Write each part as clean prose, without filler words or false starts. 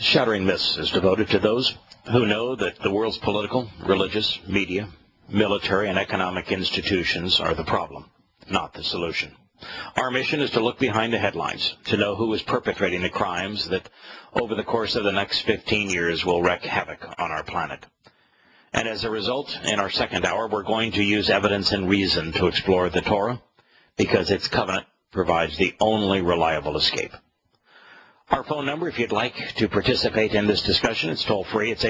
Shattering Myths is devoted to those who know that the world's political, religious, media, military, and economic institutions are the problem, not the solution. Our mission is to look behind the headlines, to know who is perpetrating the crimes that over the course of the next 15 years will wreak havoc on our planet. And as a result, in our second hour, we're going to use evidence and reason to explore the Torah, because its covenant provides the only reliable escape. Our phone number, if you'd like to participate in this discussion, it's toll-free. It's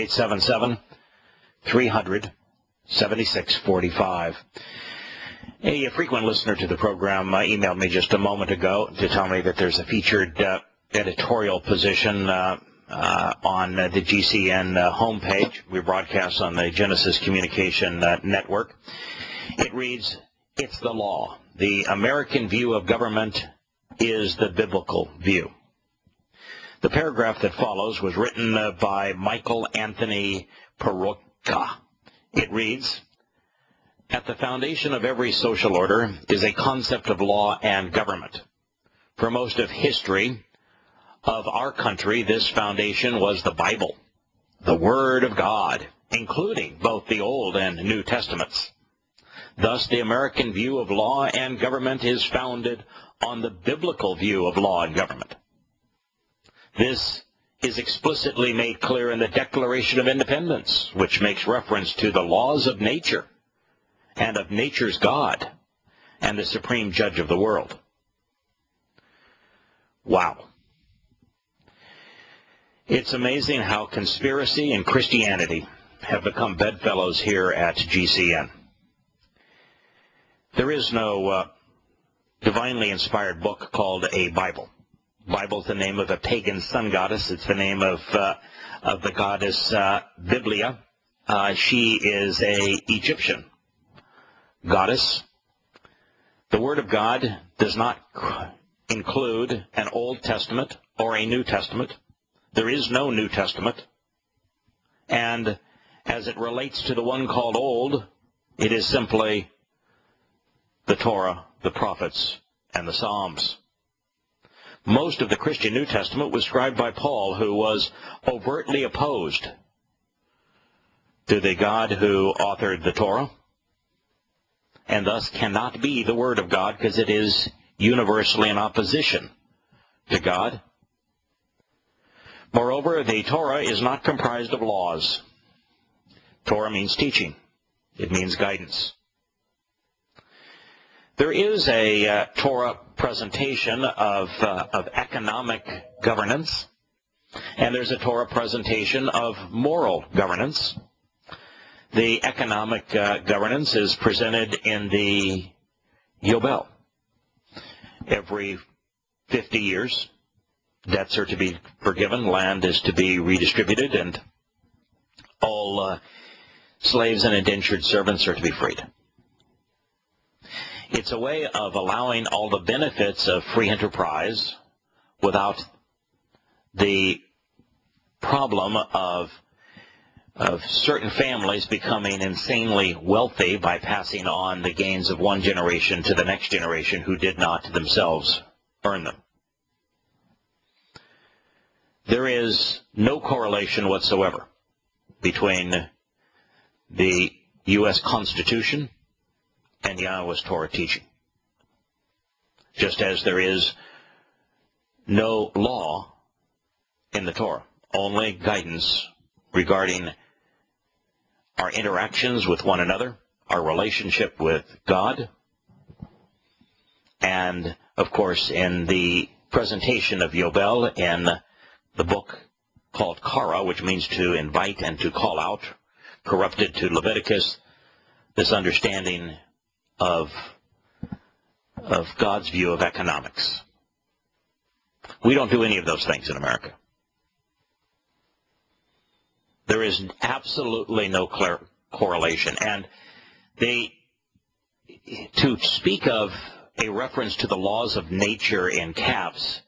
877-300-7645. A frequent listener to the program emailed me just a moment ago to tell me that there's a featured editorial position on the GCN homepage. We broadcast on the Genesis Communication Network. It reads, "It's the law. The American view of government is the biblical view." The paragraph that follows was written by Michael Anthony Perotka. It reads, "At the foundation of every social order is a concept of law and government. For most of history of our country, this foundation was the Bible, the Word of God, including both the Old and New Testaments. Thus, the American view of law and government is founded on the biblical view of law and government. This is explicitly made clear in the Declaration of Independence, which makes reference to the laws of nature and of nature's God and the supreme judge of the world." Wow. It's amazing how conspiracy and Christianity have become bedfellows here at GCN. There is no divinely inspired book called a Bible. Bible's the name of a pagan sun goddess. It's the name of the goddess Biblia. She is a Egyptian goddess. The Word of God does not include an Old Testament or a New Testament. There is no New Testament. And as it relates to the one called Old, it is simply the Torah, the prophets, and the Psalms. Most of the Christian New Testament was scribed by Paul, who was overtly opposed to the God who authored the Torah, and thus cannot be the Word of God because it is universally in opposition to God. Moreover, the Torah is not comprised of laws. Torah means teaching. It means guidance. There is a Torah presentation of economic governance, and there's a Torah presentation of moral governance. The economic governance is presented in the Yobel. Every 50 years, debts are to be forgiven, land is to be redistributed, and all slaves and indentured servants are to be freed. It's a way of allowing all the benefits of free enterprise without the problem of certain families becoming insanely wealthy by passing on the gains of one generation to the next generation who did not themselves earn them. There is no correlation whatsoever between the U.S. Constitution and Yahowah's Torah teaching. Just as there is no law in the Torah, only guidance regarding our interactions with one another, our relationship with God, and, of course, in the presentation of Yobel in the book called Kara, which means to invite and to call out, corrupted to Leviticus, this understanding of God's view of economics. We don't do any of those things in America. There is absolutely no correlation. And to speak of a reference to the laws of nature in caps,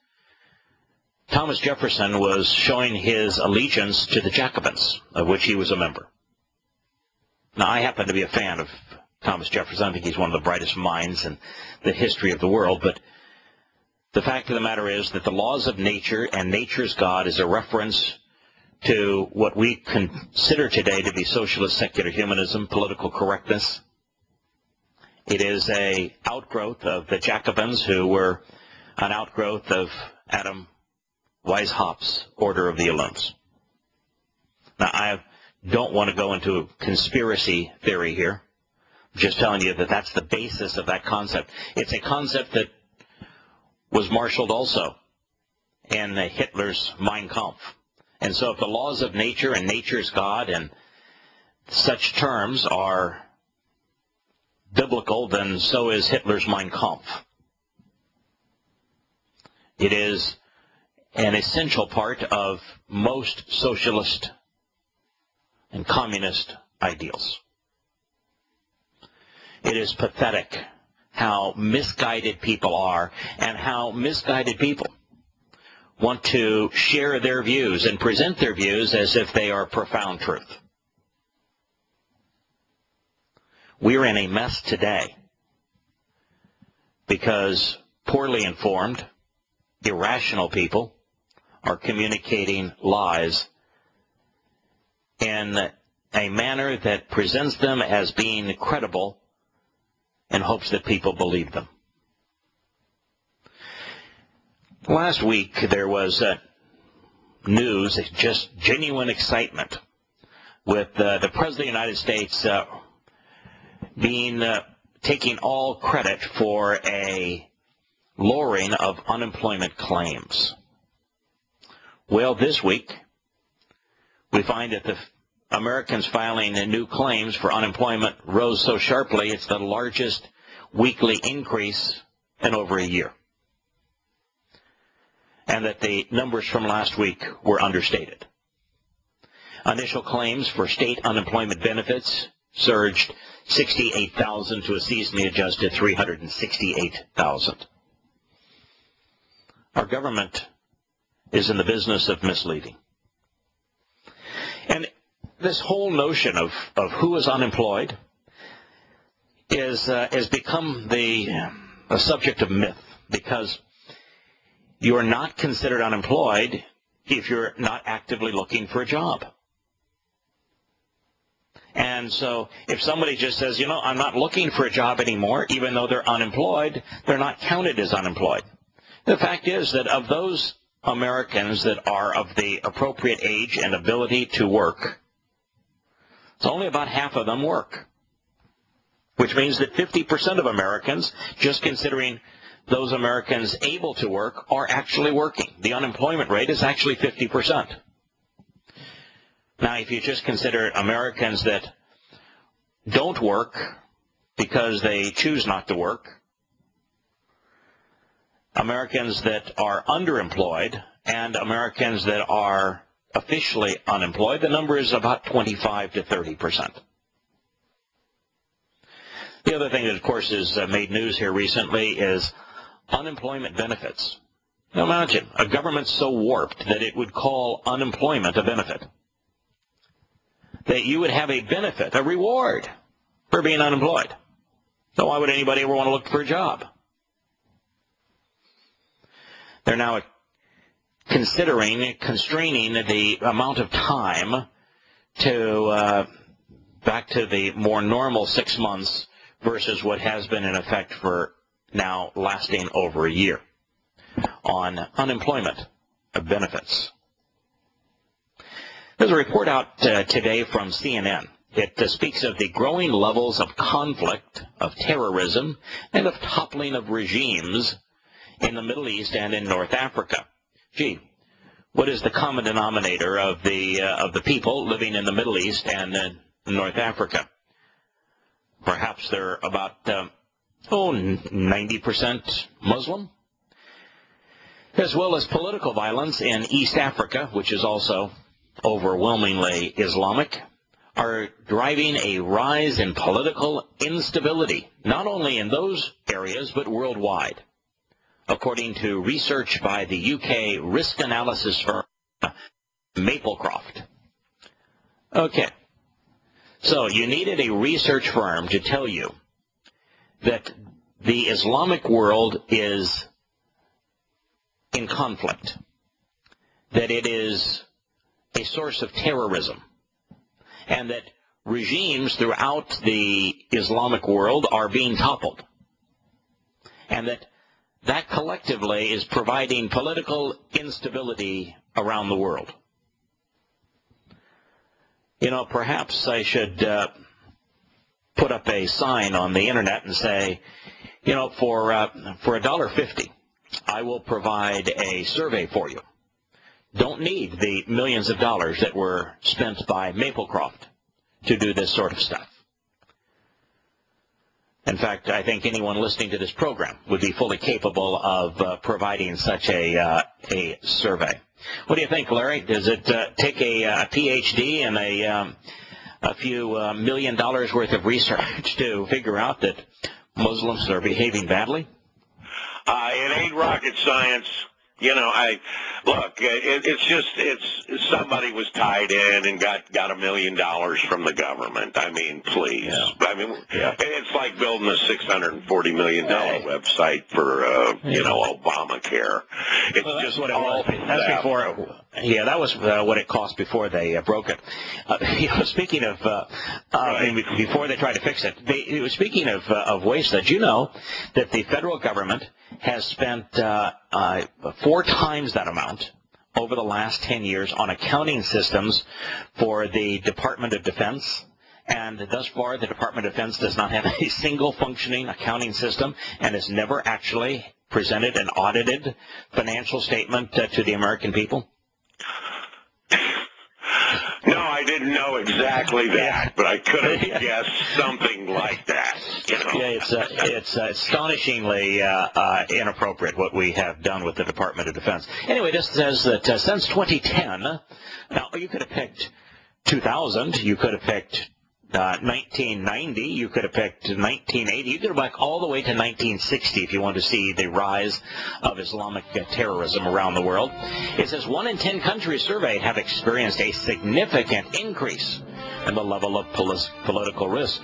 Thomas Jefferson was showing his allegiance to the Jacobins, of which he was a member. Now, I happen to be a fan of Thomas Jefferson. I think he's one of the brightest minds in the history of the world, but the fact of the matter is that the laws of nature and nature's God is a reference to what we consider today to be socialist secular humanism, political correctness. It is an outgrowth of the Jacobins, who were an outgrowth of Adam Weishaupt's Order of the Illuminates. Now, I don't want to go into conspiracy theory here. I'm just telling you that that's the basis of that concept. It's a concept that was marshaled also in Hitler's Mein Kampf. And so if the laws of nature and nature's God and such terms are biblical, then so is Hitler's Mein Kampf. It is an essential part of most socialist and communist ideals. It is pathetic how misguided people are and how misguided people want to share their views and present their views as if they are profound truth. We're in a mess today because poorly informed, irrational people are communicating lies in a manner that presents them as being credible in hopes that people believe them. Last week there was news, just genuine excitement, with the President of the United States taking all credit for a lowering of unemployment claims. Well, this week we find that the Americans filing new claims for unemployment rose so sharply it's the largest weekly increase in over a year, and that the numbers from last week were understated. Initial claims for state unemployment benefits surged 68,000 to a seasonally adjusted 368,000. Our government is in the business of misleading. And this whole notion of who is unemployed has become a subject of myth, because you are not considered unemployed if you're not actively looking for a job. And so if somebody just says, I'm not looking for a job anymore, even though they're unemployed, they're not counted as unemployed. The fact is that of those Americans that are of the appropriate age and ability to work, it's only about half of them work, which means that 50% of Americans, just considering those Americans able to work, are actually working. The unemployment rate is actually 50%. Now, if you just consider Americans that don't work because they choose not to work, Americans that are underemployed, and Americans that are officially unemployed, the number is about 25 to 30%. The other thing that, of course, has made news here recently is unemployment benefits. Now imagine a government so warped that it would call unemployment a benefit. That you would have a benefit, a reward for being unemployed. So why would anybody ever want to look for a job? They're now constraining the amount of time to back to the more normal 6 months versus what has been in effect for now lasting over a year on unemployment benefits. There's a report out today from CNN. It speaks of the growing levels of conflict, of terrorism, and of toppling of regimes in the Middle East and in North Africa. Gee, what is the common denominator of the people living in the Middle East and in North Africa? Perhaps they're about 90% Muslim, as well as political violence in East Africa, which is also overwhelmingly Islamic, are driving a rise in political instability, not only in those areas, but worldwide, according to research by the UK risk analysis firm Maplecroft. Okay, so you needed a research firm to tell you that the Islamic world is in conflict, that it is a source of terrorism, and that regimes throughout the Islamic world are being toppled, and that collectively is providing political instability around the world. You know, perhaps I should put up a sign on the internet and say, you know, for $1.50, I will provide a survey for you. Don't need the millions of dollars that were spent by Maplecroft to do this sort of stuff. In fact, I think anyone listening to this program would be fully capable of providing such a survey. What do you think, Larry? Does it take a PhD and a few $1 million worth of research to figure out that Muslims are behaving badly? It ain't rocket science. You know, it's somebody was tied in and got $1 million from the government. I mean, please. Yeah. I mean, it's like building a $640 million website for, Obamacare. It's just what it was. That's before. Yeah, that was what it cost before they broke it. Speaking of, before they tried to fix it. Speaking of waste, did you know that the federal government has spent 4 times that amount over the last 10 years on accounting systems for the Department of Defense? And thus far, the Department of Defense does not have a single functioning accounting system and has never actually presented an audited financial statement to the American people? No, I didn't know exactly that, but I could have guessed something like that. You know? Yeah, it's astonishingly inappropriate what we have done with the Department of Defense. Anyway, this says that since 2010, now you could have picked 2000, you could have picked 1990, you could have picked 1980, you could have back all the way to 1960 if you want to see the rise of Islamic terrorism around the world. It says 1 in 10 countries surveyed have experienced a significant increase in the level of political risk.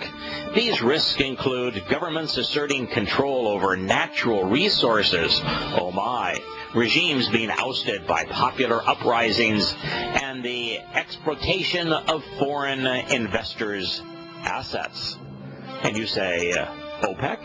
These risks include governments asserting control over natural resources, oh my, regimes being ousted by popular uprisings, and the exploitation of foreign investors' assets. And you say, OPEC?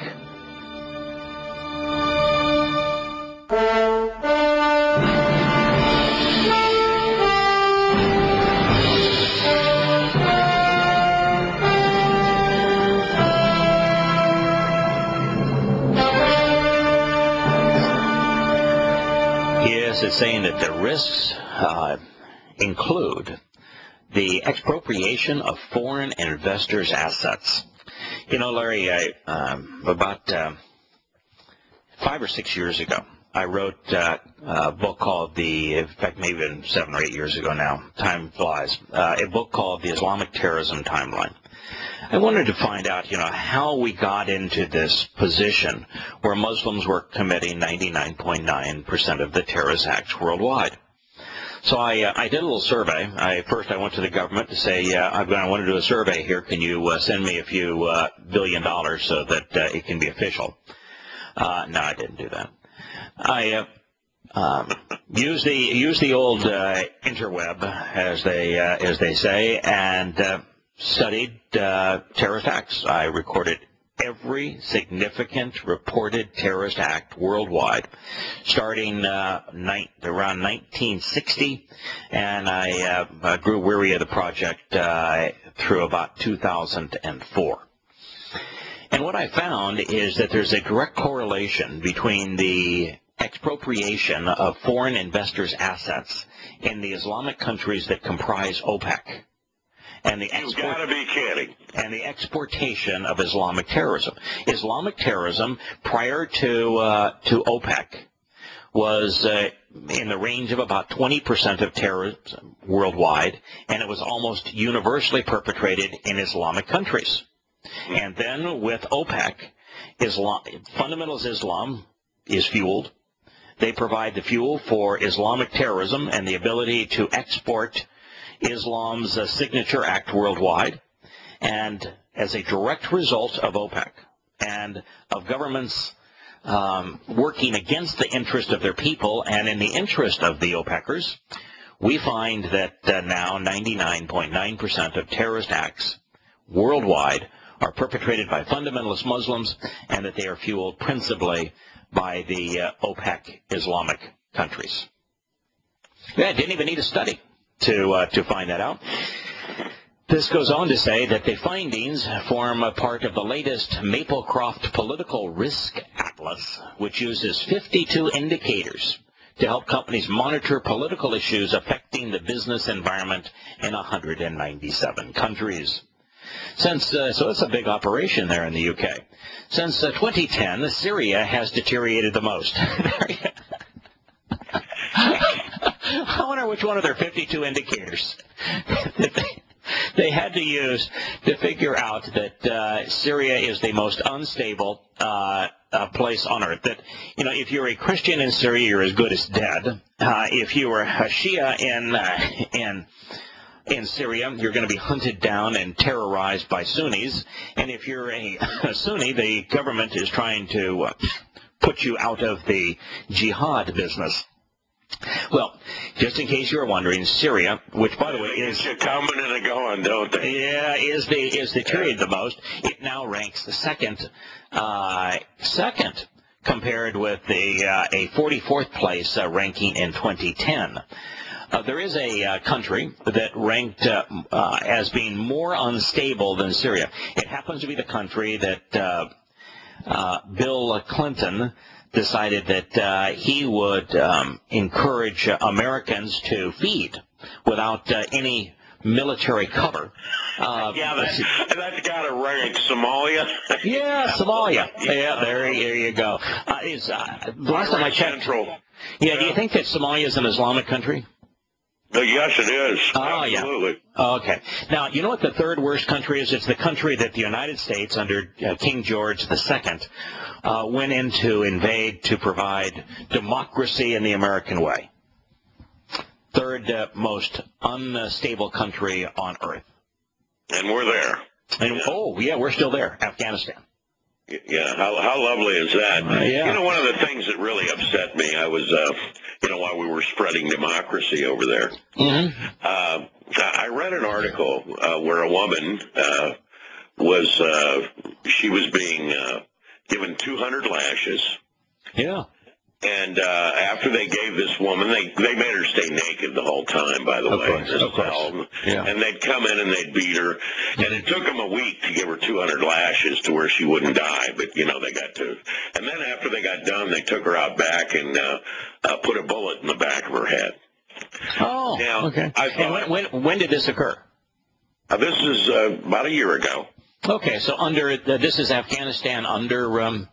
Yes, it's saying that the risks include the expropriation of foreign investors' assets. You know, Larry, about 5 or 6 years ago, I wrote a book called in fact, maybe even 7 or 8 years ago now, time flies, a book called The Islamic Terrorism Timeline. I wanted to find out, how we got into this position where Muslims were committing 99.9% of the terrorist acts worldwide. So I did a little survey. First, I went to the government to say, I want to do a survey here. Can you send me a few $1 billion so that it can be official? No, I didn't do that. I used the old interweb, as they say, and studied terrorist acts. I recorded every significant reported terrorist act worldwide, starting around 1960, and I grew weary of the project through about 2004. And what I found is that there's a direct correlation between the expropriation of foreign investors' assets in the Islamic countries that comprise OPEC, and the You've got to be kidding. And the exportation of Islamic terrorism. Islamic terrorism prior to OPEC was in the range of about 20% of terrorism worldwide, and it was almost universally perpetrated in Islamic countries. And then with OPEC, fundamentalist Islam is fueled. They provide the fuel for Islamic terrorism and the ability to export Islam's signature act worldwide. And as a direct result of OPEC and of governments working against the interest of their people and in the interest of the OPECers, we find that now 99.9% of terrorist acts worldwide are perpetrated by fundamentalist Muslims, and that they are fueled principally by the OPEC Islamic countries. Yeah, didn't even need a study to find that out. This goes on to say that the findings form a part of the latest Maplecroft Political Risk Atlas, which uses 52 indicators to help companies monitor political issues affecting the business environment in 197 countries. So it's a big operation there in the UK. Since 2010, Syria has deteriorated the most. I wonder which one of their 52 indicators they had to use to figure out that Syria is the most unstable place on earth. That, you know, if you're a Christian in Syria, you're as good as dead. If you were a Shia in Syria, you're going to be hunted down and terrorized by Sunnis. And if you're a Sunni, the government is trying to put you out of the jihad business. Well, just in case you were wondering, Syria, which by the way is coming and going, don't they? Yeah, is deteriorated the most. It now ranks the second compared with a 44th place ranking in 2010. There is a country that ranked as being more unstable than Syria. It happens to be the country that Bill Clinton decided that he would encourage Americans to feed without any military cover. Yeah, that's got to rank Somalia. Yeah, Somalia. Yeah, there you go. Last time I checked. Yeah, do you think that Somalia is an Islamic country? Yes, it is. Oh, absolutely. Yeah. Okay. Now, you know what the third worst country is? It's the country that the United States, under King George II, went in to invade to provide democracy in the American way. Third most unstable country on earth. And we're there. And, yeah. Oh, yeah, we're still there, Afghanistan. Yeah, how lovely is that? Yeah. You know, one of the things that really upset me, I was, while we were spreading democracy over there, I read an article where a woman she was being given 200 lashes. Yeah. And after they gave this woman, they made her stay naked the whole time, by the way. Of course. Yeah. And they'd come in and they'd beat her. And it took them a week to give her 200 lashes to where she wouldn't die. But, they got to. And then after they got done, they took her out back and put a bullet in the back of her head. Oh, now, okay. I thought, and when did this occur? This is about a year ago. Okay, so this is Afghanistan under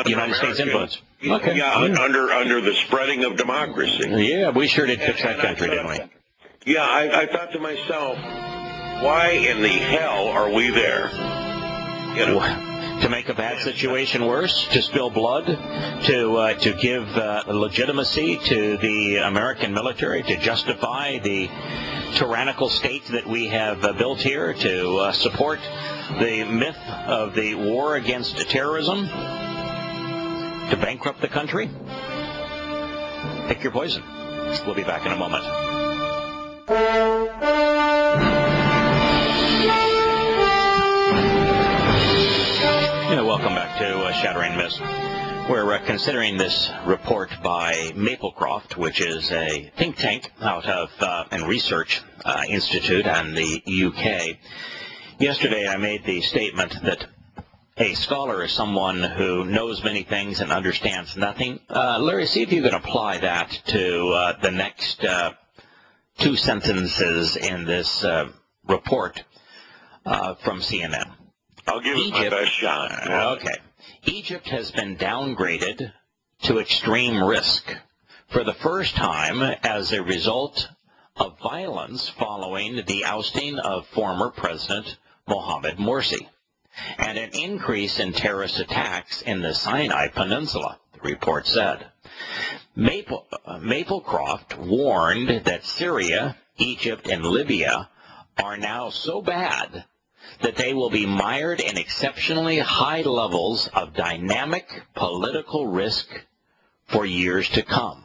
United States influence. Okay. Yeah, under the spreading of democracy. Yeah, we sure did fix that country, didn't we? Yeah, I thought to myself, why in the hell are we there? To make a bad situation worse, to spill blood, to give legitimacy to the American military, to justify the tyrannical state that we have built here, to support the myth of the war against terrorism, to bankrupt the country. Pick your poison. We'll be back in a moment. Welcome back to Shattering Myths. We're considering this report by Maplecroft, which is a think tank out of and research institute in the UK. Yesterday I made the statement that a scholar is someone who knows many things and understands nothing. Larry, see if you can apply that to the next two sentences in this report from CNN. I'll give it my best shot. Okay. Egypt has been downgraded to extreme risk for the first time as a result of violence following the ousting of former President Mohamed Morsi and an increase in terrorist attacks in the Sinai Peninsula, the report said. Maplecroft warned that Syria, Egypt, and Libya are now so bad that they will be mired in exceptionally high levels of dynamic political risk for years to come,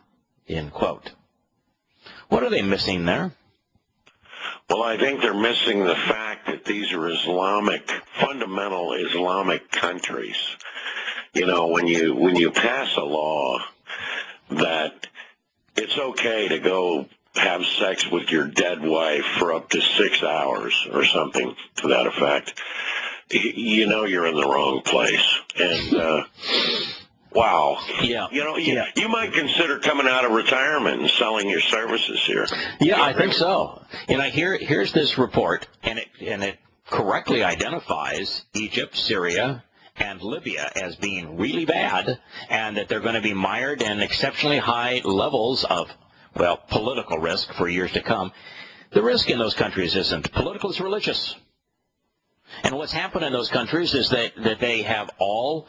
end quote. What are they missing there? Well, I think they're missing the fact that these are fundamental Islamic countries. You know, when you pass a law that it's okay to go have sex with your dead wife for up to 6 hours or something to that effect, you know you're in the wrong place. And wow. Yeah. You know, you might consider coming out of retirement and selling your services here. Yeah, I think so. And here's this report, and it correctly identifies Egypt, Syria, and Libya as being really bad, and that they're going to be mired in exceptionally high levels of, well, political risk for years to come. The risk in those countries isn't political, it's religious. And what's happened in those countries is that they have all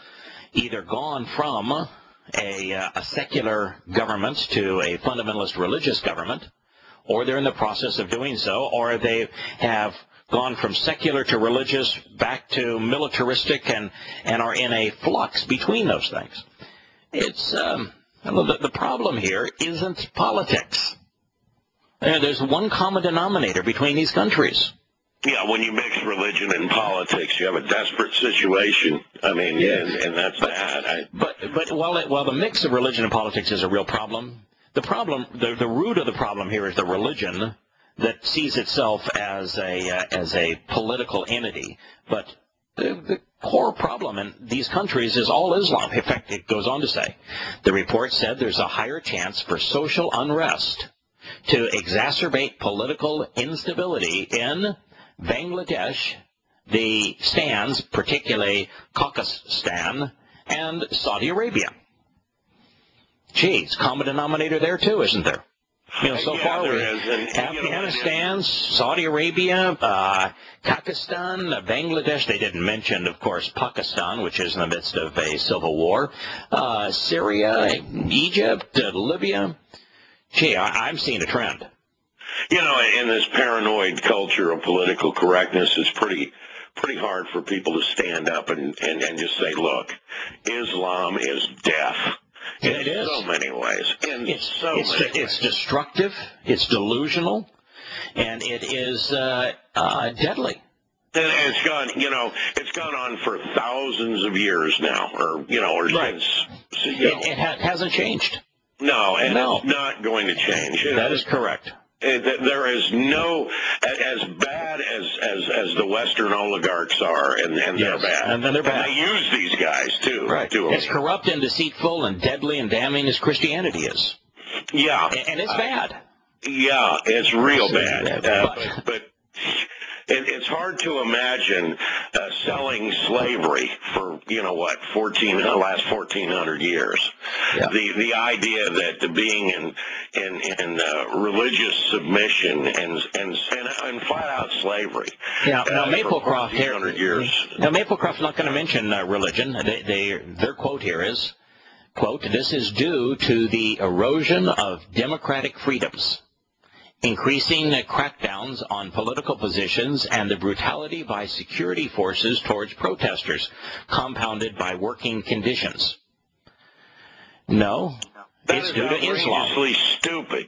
either gone from a secular government to a fundamentalist religious government, or they're in the process of doing so, or they have gone from secular to religious back to militaristic and are in a flux between those things. It's the problem here isn't politics. There's one common denominator between these countries. Yeah, when you mix religion and politics, you have a desperate situation. I mean, and that's that. But while the mix of religion and politics is a real problem, the root of the problem here is the religion that sees itself as a political entity. But the core problem in these countries is all Islam. In fact, it goes on to say, the report said there's a higher chance for social unrest to exacerbate political instability in Bangladesh, the Stans, particularly Caucasus, and Saudi Arabia. Geez, common denominator there too, isn't there? You know, so far we Afghanistan, Saudi Arabia, Pakistan, Bangladesh. They didn't mention, of course, Pakistan, which is in the midst of a civil war. Syria, Egypt, Libya. Gee, I'm seeing a trend. You know, in this paranoid culture of political correctness, it's pretty hard for people to stand up and just say, look, Islam is death. It is. So many ways. It's destructive, it's delusional, and it is deadly. And it's gone on for thousands of years now, or right. since. It hasn't changed. No, and it's not going to change. That is correct. There is no, as bad as the Western oligarchs are, and they're bad. And they're bad. And they use these guys, too. Right. As corrupt and deceitful and deadly and damning as Christianity is. Yeah. And it's bad. Yeah, it's real bad. But it's hard to imagine selling slavery for, last 1,400 years. Yeah. The idea that being in religious submission and flat out slavery. Yeah. Now Maplecroft here. Years. Now Maplecroft's not going to mention religion. Their quote here is, quote, "This is due to the erosion of democratic freedoms, increasing crackdowns on political positions, and the brutality by security forces towards protesters, compounded by working conditions." No, it's due to Islam. That is stupid.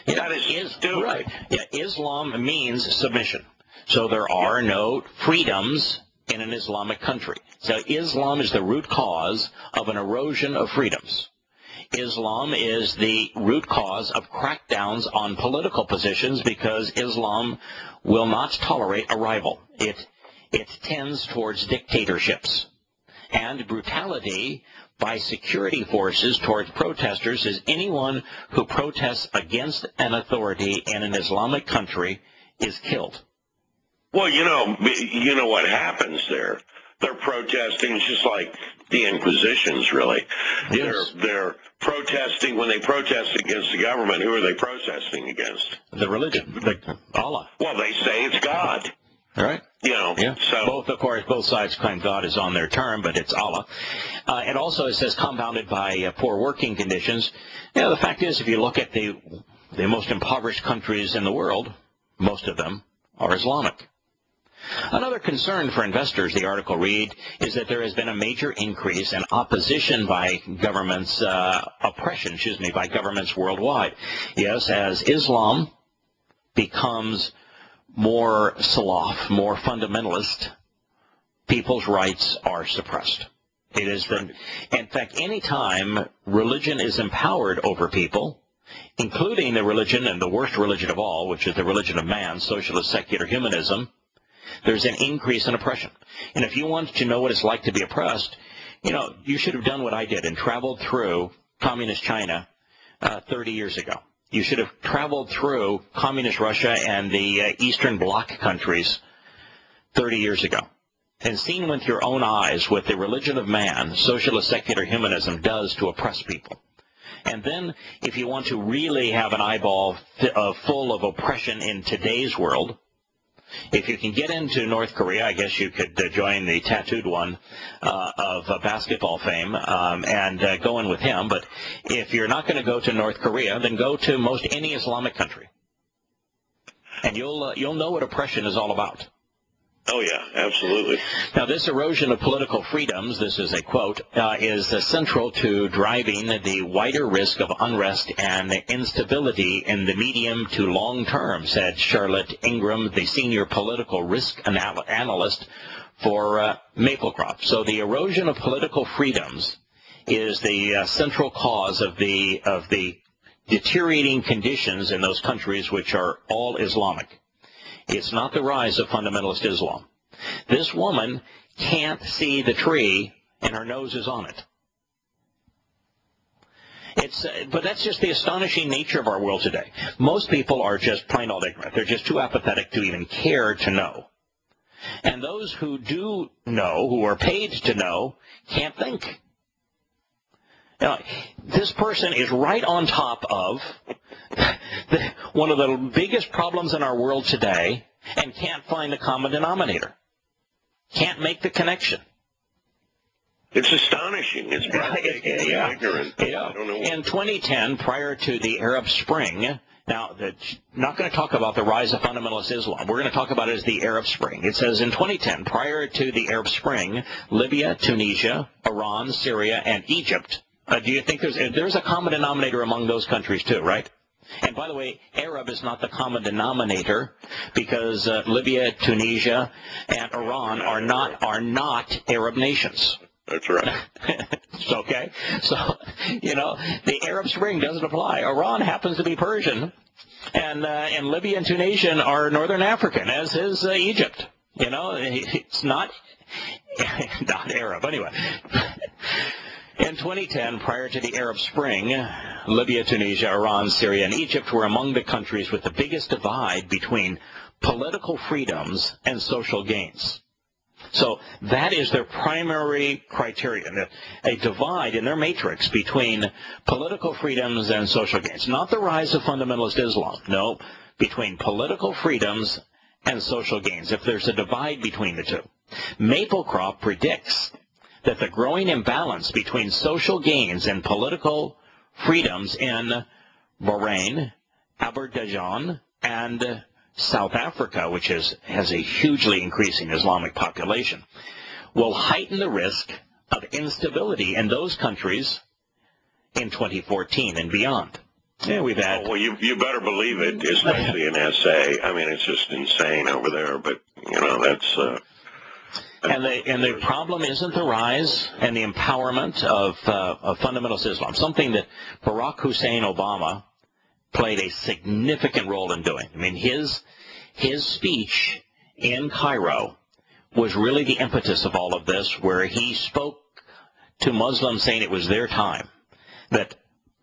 Yeah, that is stupid. Right. Yeah, Islam means submission. So there are no freedoms in an Islamic country. So Islam is the root cause of an erosion of freedoms. Islam is the root cause of crackdowns on political positions because Islam will not tolerate a rival. It tends towards dictatorships. And brutality by security forces towards protesters is anyone who protests against an authority in an Islamic country is killed. Well, you know what happens there. They're protesting just like the Inquisitions, really. Yes. They're protesting. When they protest against the government, who are they protesting against? The religion, Allah. Well, they say it's God. All right. Yeah. So both sides claim God is on their term, but it's Allah. And also it says compounded by poor working conditions. The fact is, if you look at the most impoverished countries in the world, most of them are Islamic. Another concern for investors, the article read, is that there has been a major increase in opposition by governments, oppression, by governments worldwide. Yes, as Islam becomes more salaf, more fundamentalist, people's rights are suppressed. It is the, in fact, any time religion is empowered over people, including the religion and the worst religion of all, which is the religion of man, socialist secular humanism, there's an increase in oppression. And if you want to know what it's like to be oppressed, you should have done what I did and traveled through communist China 30 years ago. You should have traveled through communist Russia and the Eastern Bloc countries 30 years ago and seen with your own eyes what the religion of man, socialist secular humanism, does to oppress people. And then if you want to really have an eyeball full of oppression in today's world, if you can get into North Korea, I guess you could join the tattooed one of basketball fame and go in with him. But if you're not going to go to North Korea, then go to most any Islamic country. And you'll know what oppression is all about. Oh, yeah, absolutely. Now, this erosion of political freedoms, this is a quote, is central to driving the wider risk of unrest and instability in the medium to long term, said Charlotte Ingram, the senior political risk analyst for Maplecroft. So the erosion of political freedoms is the central cause of the deteriorating conditions in those countries which are all Islamic. It's not the rise of fundamentalist Islam. This woman can't see the tree, and her nose is on it. But that's just the astonishing nature of our world today. Most people are just plain old ignorant. They're just too apathetic to even care to know. And those who do know, who are paid to know, can't think. This person is right on top of one of the biggest problems in our world today and can't find the common denominator. Can't make the connection. It's astonishing. It's breathtakingly ignorant. Yeah. I don't know. In 2010, prior to the Arab Spring, now, not going to talk about the rise of fundamentalist Islam. We're going to talk about it as the Arab Spring. It says in 2010, prior to the Arab Spring, Libya, Tunisia, Iran, Syria, and Egypt. Do you think there's a common denominator among those countries too, right? And by the way, Arab is not the common denominator because Libya, Tunisia, and Iran are not Arab nations. That's right. Okay? So, the Arab Spring doesn't apply. Iran happens to be Persian, and Libya and Tunisia are Northern African, as is Egypt. It's not Arab. Anyway. In 2010, prior to the Arab Spring, Libya, Tunisia, Iran, Syria, and Egypt were among the countries with the biggest divide between political freedoms and social gains. So that is their primary criterion, a divide in their matrix between political freedoms and social gains. Not the rise of fundamentalist Islam, no, between political freedoms and social gains, if there's a divide between the two. Maplecroft predicts that the growing imbalance between social gains and political freedoms in Bahrain, Azerbaijan, and South Africa, which has a hugely increasing Islamic population, will heighten the risk of instability in those countries in 2014 and beyond. Yeah, we've had. Well, you better believe it, especially in SA. I mean, it's just insane over there. But that's. And the problem isn't the rise and the empowerment of fundamentalist Islam, something that Barack Hussein Obama played a significant role in doing. I mean, his speech in Cairo was really the impetus of all of this, where he spoke to Muslims saying it was their time, that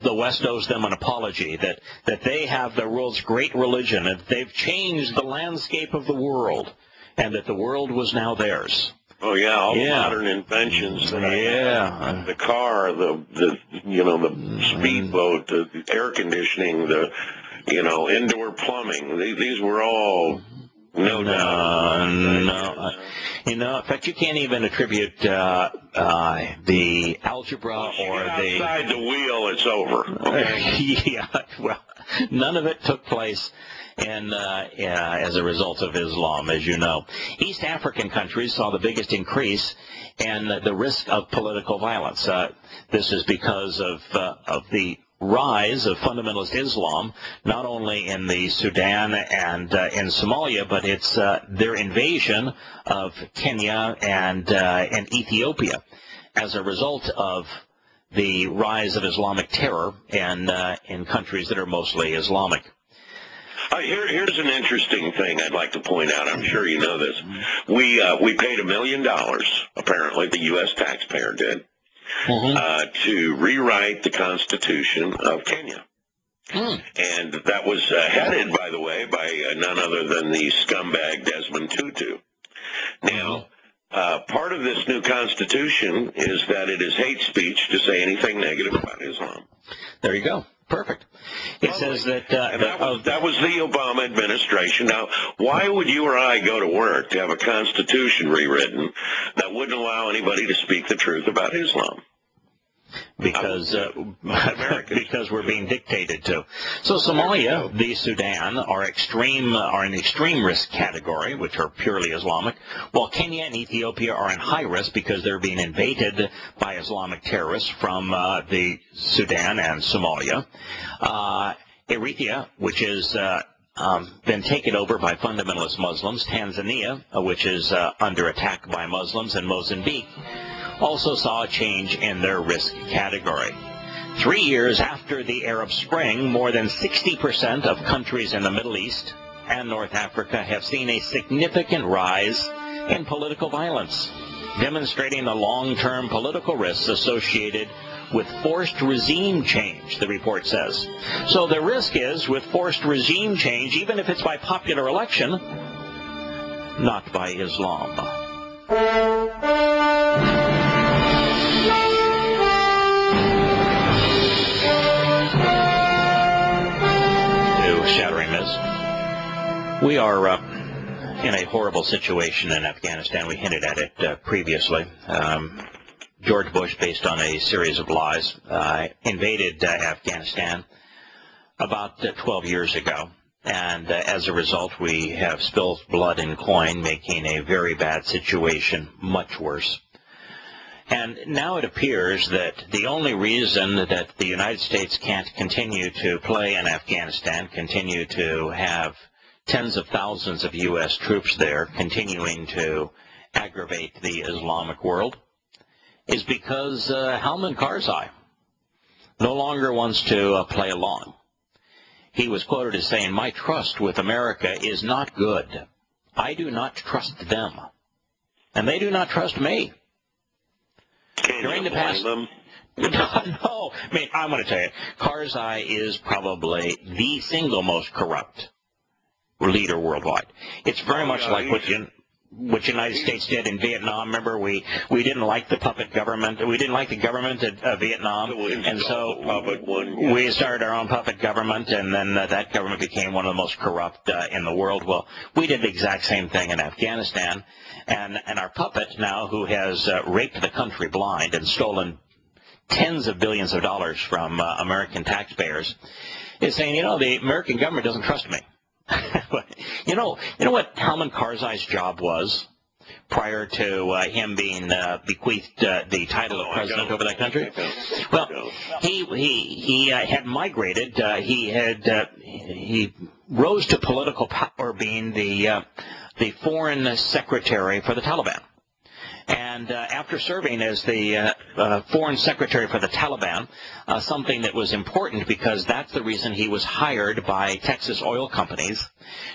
the West owes them an apology, that they have the world's great religion, and they've changed the landscape of the world, and that the world was now theirs. Oh yeah, all the modern inventions. The car, the speedboat, the air conditioning, the indoor plumbing. These were all no doubt. In fact, you can't even attribute the algebra or the outside the wheel. It's over. Okay? Yeah. Well, None of it took place as a result of Islam, as you know. East African countries saw the biggest increase in the risk of political violence. This is because of the rise of fundamentalist Islam, not only in the Sudan and in Somalia, but it's their invasion of Kenya and Ethiopia as a result of the rise of Islamic terror in countries that are mostly Islamic. Here's an interesting thing I'd like to point out. I'm sure you know this. We paid $1 million, apparently the U.S. taxpayer did, to rewrite the Constitution of Kenya. And that was headed, by the way, by none other than the scumbag Desmond Tutu. Now, part of this new Constitution is that it is hate speech to say anything negative about Islam. There you go. Perfect. It says that... that was the Obama administration. Now, why would you or I go to work to have a Constitution rewritten that wouldn't allow anybody to speak the truth about Islam? Because we're being dictated to. So Somalia, the Sudan, are in the extreme risk category, which are purely Islamic, while Kenya and Ethiopia are in high risk because they're being invaded by Islamic terrorists from the Sudan and Somalia. Eritrea, which has been taken over by fundamentalist Muslims. Tanzania, which is under attack by Muslims, and Mozambique also saw a change in their risk category. 3 years after the Arab Spring, more than 60% of countries in the Middle East and North Africa have seen a significant rise in political violence, demonstrating the long-term political risks associated with forced regime change, the report says. So the risk is, with forced regime change, even if it's by popular election, not by Islam. Shattering Myths. We are in a horrible situation in Afghanistan. We hinted at it previously. George Bush, based on a series of lies, invaded Afghanistan about 12 years ago. And as a result, we have spilled blood and coin, making a very bad situation much worse. And now it appears that the only reason that the United States can't continue to play in Afghanistan, continue to have tens of thousands of U.S. troops there, continuing to aggravate the Islamic world, is because Salman Karzai no longer wants to play along. He was quoted as saying, "My trust with America is not good. I do not trust them, and they do not trust me." During the past, no, I mean, I'm going to tell you, Karzai is probably the single most corrupt leader worldwide. It's very much like what the United States did in Vietnam. Remember, we didn't like the puppet government. We didn't like the government of Vietnam, and so we started our own puppet government, and then that government became one of the most corrupt in the world. Well, we did the exact same thing in Afghanistan, and our puppet now, who has raped the country blind and stolen tens of billions of dollars from American taxpayers, is saying, the American government doesn't trust me. But you know what Salman Karzai's job was prior to him being bequeathed the title of president over that country? Well, he had migrated. He rose to political power, being the foreign secretary for the Taliban. And after serving as the foreign secretary for the Taliban, something that was important because that's the reason he was hired by Texas oil companies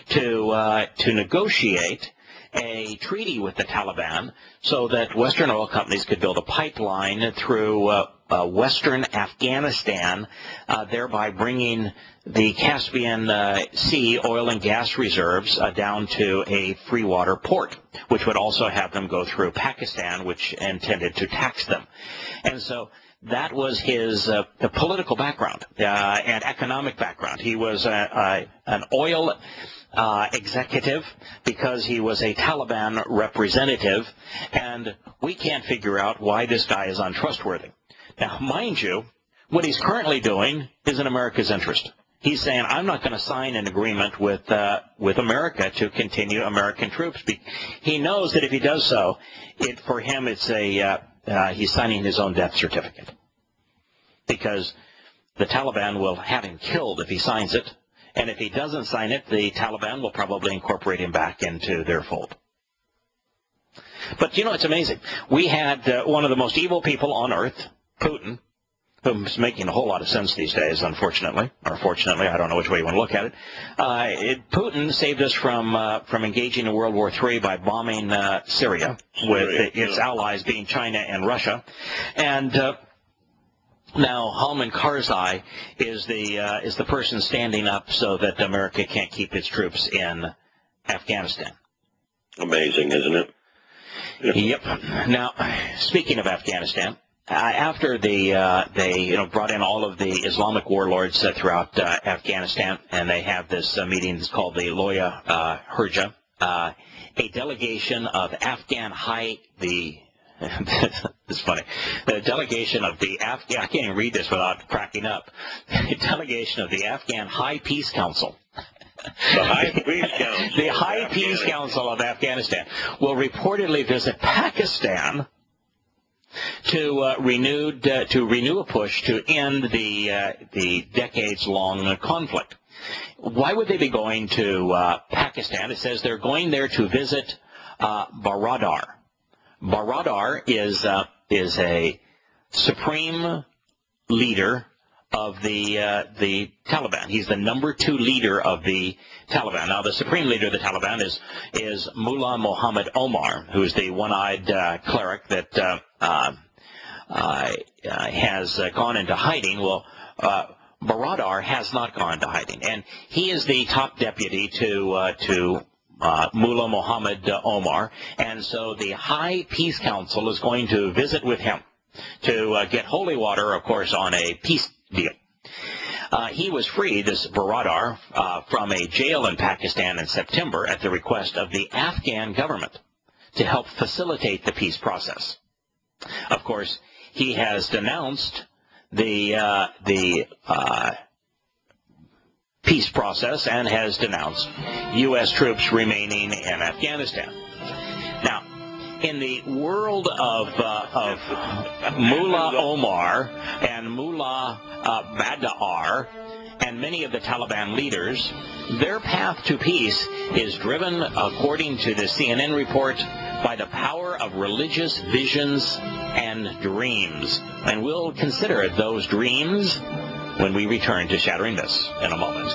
to negotiate a treaty with the Taliban so that Western oil companies could build a pipeline through Western Afghanistan, thereby bringing the Caspian Sea oil and gas reserves down to a free water port, which would also have them go through Pakistan, which intended to tax them. And so that was his political background and economic background. He was an oil executive because he was a Taliban representative, and we can't figure out why this guy is untrustworthy. Now, mind you, what he's currently doing is in America's interest. He's saying, I'm not going to sign an agreement with America to continue American troops. He knows that if he does so, for him it's he's signing his own death certificate. Because the Taliban will have him killed if he signs it, and if he doesn't sign it, the Taliban will probably incorporate him back into their fold. But, you know, it's amazing. We had one of the most evil people on earth, Putin, who's making a whole lot of sense these days, unfortunately, or fortunately, I don't know which way you want to look at it. Putin saved us from engaging in World War III by bombing Syria, with its allies being China and Russia. And now Salman Karzai is the person standing up so that America can't keep its troops in Afghanistan. Amazing, isn't it? Yep. Now, speaking of Afghanistan, after they brought in all of the Islamic warlords throughout Afghanistan, and they have this meeting that's called the Loya Hurja, a delegation of Afghan it's funny. The delegation of the I can't even read this without cracking up. The delegation of the Afghan High Peace Council. The High Peace Council. The High Peace Council of Afghanistan will reportedly visit Pakistan to renew a push to end the decades-long conflict. Why would they be going to Pakistan? It says they're going there to visit Baradar. Baradar is a supreme leader of the Taliban. He's the number 2 leader of the Taliban. Now, the supreme leader of the Taliban is Mullah Muhammad Omar, who is the one-eyed cleric that has gone into hiding. Well, Baradar has not gone into hiding, and he is the top deputy to Mullah Muhammad Omar, and so the High Peace Council is going to visit with him to get holy water, of course, on a peace deal. He was freed, this Baradar, from a jail in Pakistan in September at the request of the Afghan government to help facilitate the peace process. Of course, he has denounced the peace process and has denounced U.S. troops remaining in Afghanistan. Now, in the world of Mullah Omar and Mullah Badar and many of the Taliban leaders, their path to peace is driven, according to the CNN report, by the power of religious visions and dreams. And we'll consider those dreams when we return to Shattering Myths in a moment.